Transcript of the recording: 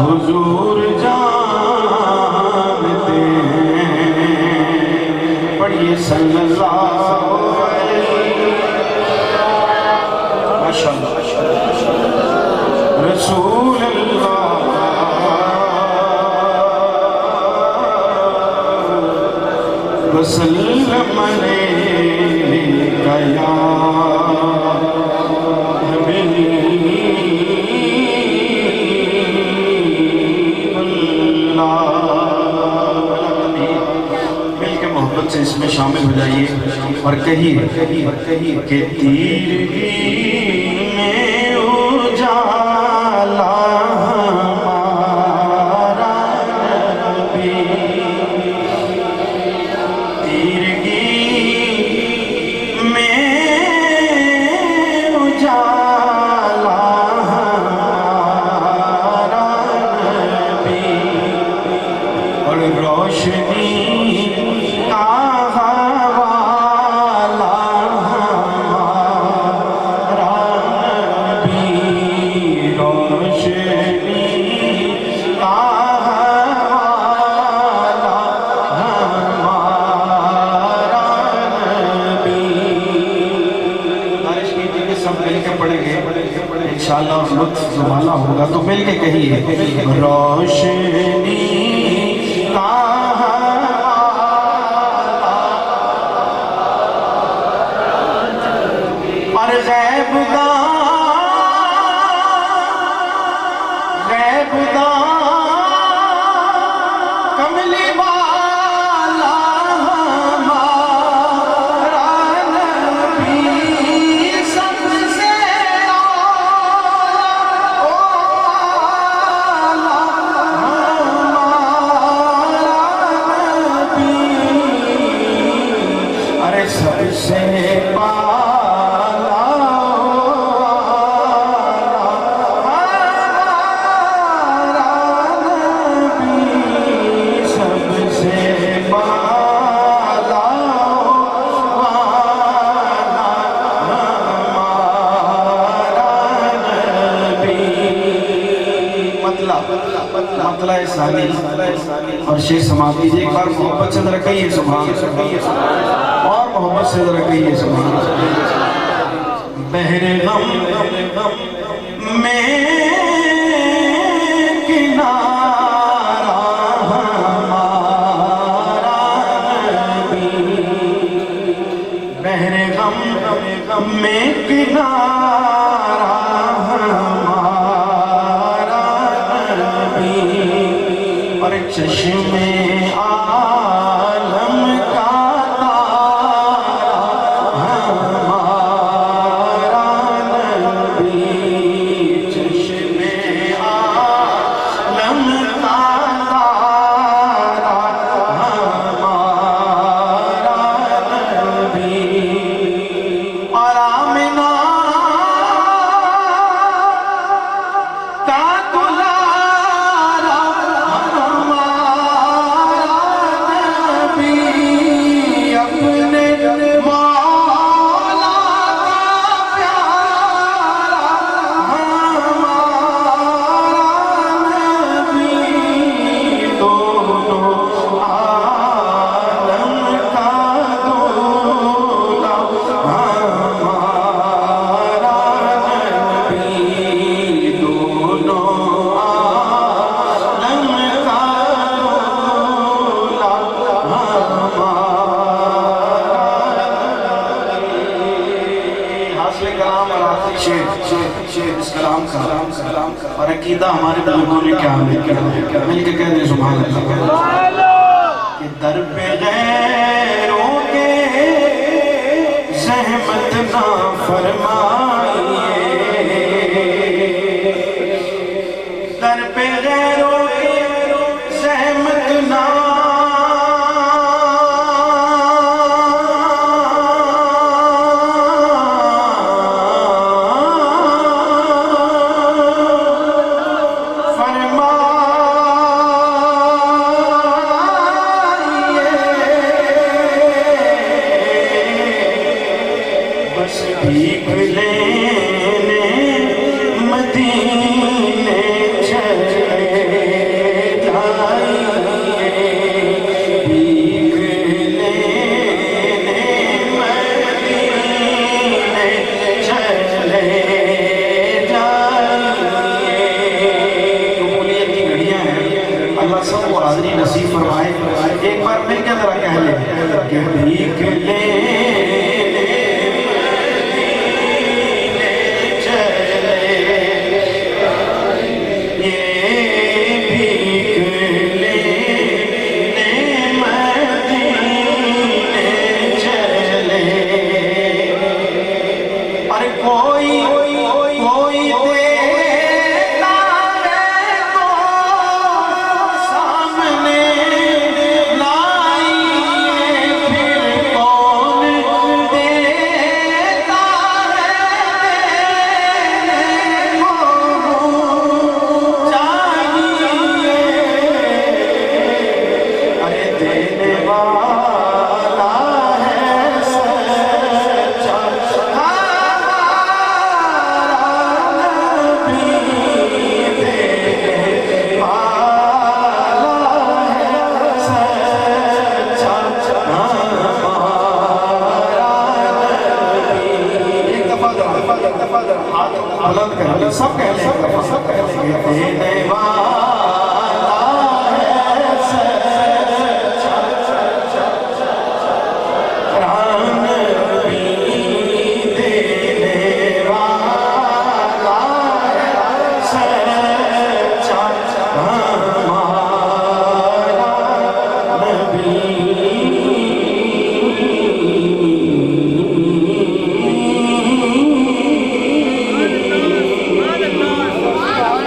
حضور جانتے ہیں، پڑھیے صلی اللہ علیہ رسول اللہ وسلم علیہ یا سے اس میں شامل ہو جائیے اور کہیے کہ تیرگی میں اجالا ہمارا نبی، تیرگی میں اجالا ہمارا نبی، اور روشنی انشاءاللہ لطف زمانہ ہوگا تو مل کے کہیے روشنی اور غیب داں کملی والا ہمارا نبی، سب سے اعلیٰ ہمارا نبی، ارے سب سے مطلع ثانی اور شیخ سماعت کیجئے، ایک بار محبت سے ذرا کہیے سبحان، اور محبت سے ذرا کہیے سبحان۔ بحر غم میں کنارہ ہمارا نبی، بحر غم میں کنارہ اور چشم عالم کا تارا ہمارا نبی، چشم عالم کا تارا ہمارا نبی، اور آمنہ کا دلارا ہمارا پیچھے اس کلام کا اور عقیدہ ہمارے بزرگوں نے کیا مل کے کہہ دیں سبحان اللہ کہ در پہ غیروں کے زحمت نہ فرمائیے در پہ غیروں کے زحمت نہ بھیک لینے مدینے چلے جائیے بھیک لینے مدینے چلے جائیے قبولیت کی گھڑیاں ہیں اللہ سب کو حاضری نصیب فرمائے ایک بار مل کے ذرا کہہ لیں کہ بھیک لینے سب کہہ لیں گے